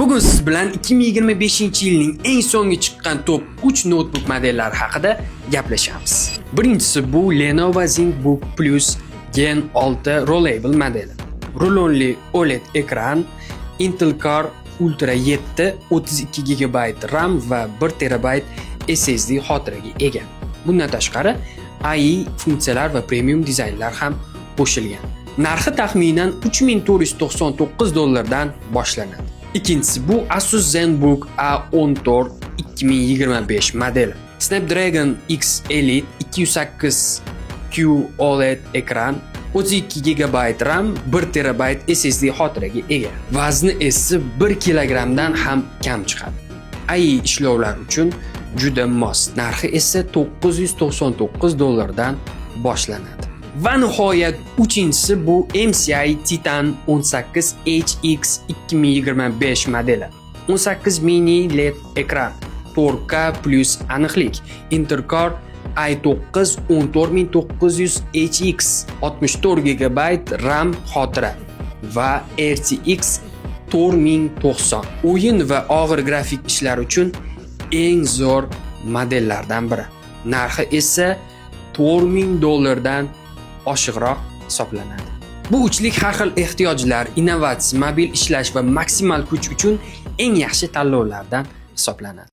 Bugun siz bilan 2025-yilning eng so'nggi chiqqan top 3 notebook modellari haqida gaplashamiz. Birinchisi bu Lenovo ThinkBook Plus Gen 6 Rollable modeli. Rulonli OLED ekran, Intel Core Ultra 7, 32 GB RAM va 1 TB SSD xotiraga ega. Bundan tashqari AI funksiyalar va premium dizaynlar ham qo'shilgan. Narxi taxminan $3499 dan boshlanadi. Ikkinchisi bu Asus ZenBook A14 2025 modeli. Snapdragon X Elite 208Q OLED ekran, 32 GB RAM, 1 TB SSD xotiraga ega. Vazni esa 1 kg dan ham kam chiqadi. AI ishlovlar uchun juda mos. Narxi esa $999 dan boshlanadi. Va nihoyat uchinchisi bu MSI Titan 18HX 2025 modeli. 18 mini LED ekran, 4K plus aniqlik, Intel Core i9 14900HX, 64 GB RAM xotira va RTX 4090. O'yin va og'ir grafik ishlar uchun eng zo'r modellardan biri. Narxi esa $4000 dan oshiqroq hisoblanadi. Bu uchlik har xil ehtiyojlar, innovatsiya, mobil ishlash va maksimal kuch uchun eng yaxshi tanlovlardan hisoblanadi.